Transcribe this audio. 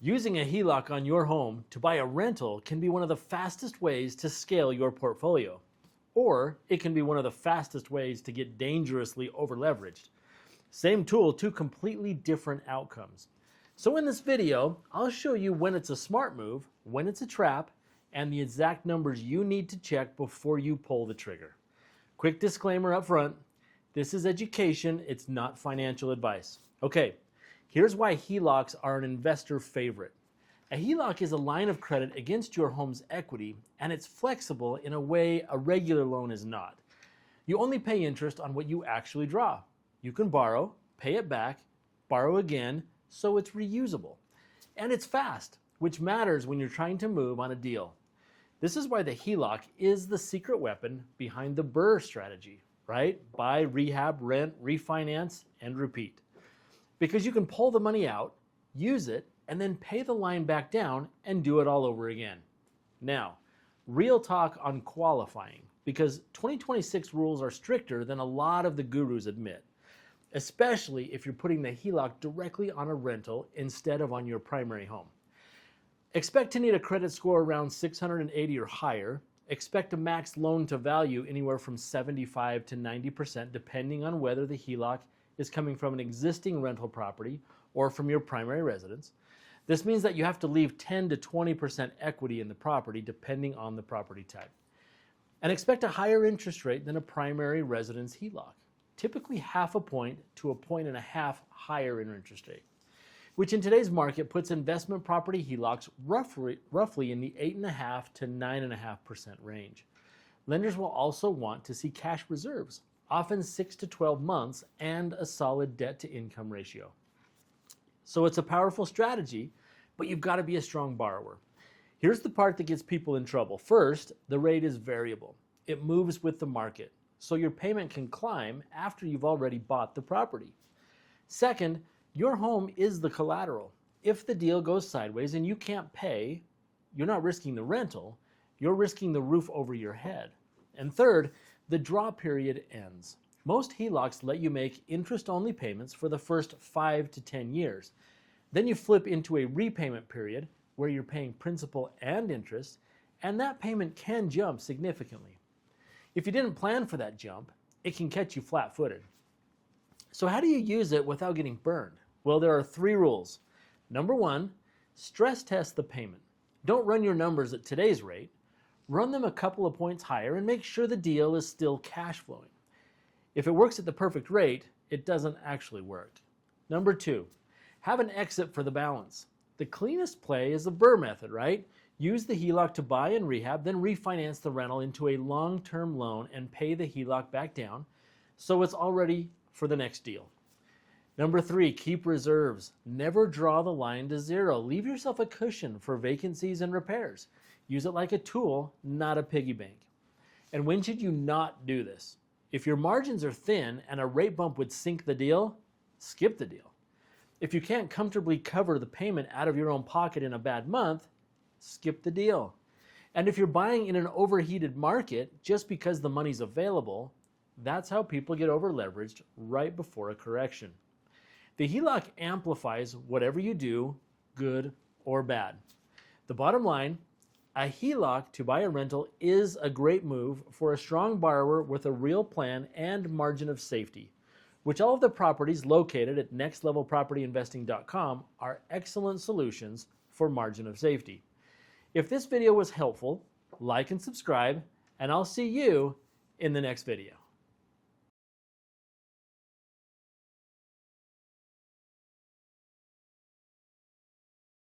Using a HELOC on your home to buy a rental can be one of the fastest ways to scale your portfolio, or it can be one of the fastest ways to get dangerously overleveraged. Same tool, two completely different outcomes. So in this video, I'll show you when it's a smart move, when it's a trap, and the exact numbers you need to check before you pull the trigger. Quick disclaimer up front, this is education, it's not financial advice. Okay. Here's why HELOCs are an investor favorite. A HELOC is a line of credit against your home's equity, and it's flexible in a way a regular loan is not. You only pay interest on what you actually draw. You can borrow, pay it back, borrow again, so it's reusable. And it's fast, which matters when you're trying to move on a deal. This is why the HELOC is the secret weapon behind the BRRRR strategy, right? Buy, rehab, rent, refinance, and repeat. Because you can pull the money out, use it, and then pay the line back down and do it all over again. Now, real talk on qualifying, because 2026 rules are stricter than a lot of the gurus admit, especially if you're putting the HELOC directly on a rental instead of on your primary home. Expect to need a credit score around 680 or higher. Expect a max loan to value anywhere from 75 to 90% depending on whether the HELOC is coming from an existing rental property or from your primary residence. This means that you have to leave 10 to 20% equity in the property depending on the property type. And expect a higher interest rate than a primary residence HELOC, typically half a point to a point and a half higher in interest rate, which in today's market puts investment property HELOCs roughly in the 8.5 to 9.5% range. Lenders will also want to see cash reserves, often 6 to 12 months, and a solid debt-to-income ratio. So it's a powerful strategy, but you've got to be a strong borrower. Here's the part that gets people in trouble. First, the rate is variable. It moves with the market, so your payment can climb after you've already bought the property. Second, your home is the collateral. If the deal goes sideways and you can't pay, you're not risking the rental, you're risking the roof over your head. And third, the draw period ends. Most HELOCs let you make interest-only payments for the first 5 to 10 years. Then you flip into a repayment period where you're paying principal and interest, and that payment can jump significantly. If you didn't plan for that jump, it can catch you flat-footed. So how do you use it without getting burned? Well, there are 3 rules. Number 1, stress test the payment. Don't run your numbers at today's rate. Run them a couple of points higher and make sure the deal is still cash flowing. If it works at the perfect rate, it doesn't actually work. Number 2, have an exit for the balance. The cleanest play is the BRRRR method, right? Use the HELOC to buy and rehab, then refinance the rental into a long-term loan and pay the HELOC back down so it's all ready for the next deal. Number 3, keep reserves. Never draw the line to zero. Leave yourself a cushion for vacancies and repairs. Use it like a tool, not a piggy bank. And when should you not do this? If your margins are thin and a rate bump would sink the deal, skip the deal. If you can't comfortably cover the payment out of your own pocket in a bad month, skip the deal. And if you're buying in an overheated market just because the money's available, that's how people get overleveraged right before a correction. The HELOC amplifies whatever you do, good or bad. The bottom line, a HELOC to buy a rental is a great move for a strong borrower with a real plan and margin of safety, which all of the properties located at nextlevelpropertyinvesting.com are excellent solutions for margin of safety. If this video was helpful, like and subscribe, and I'll see you in the next video.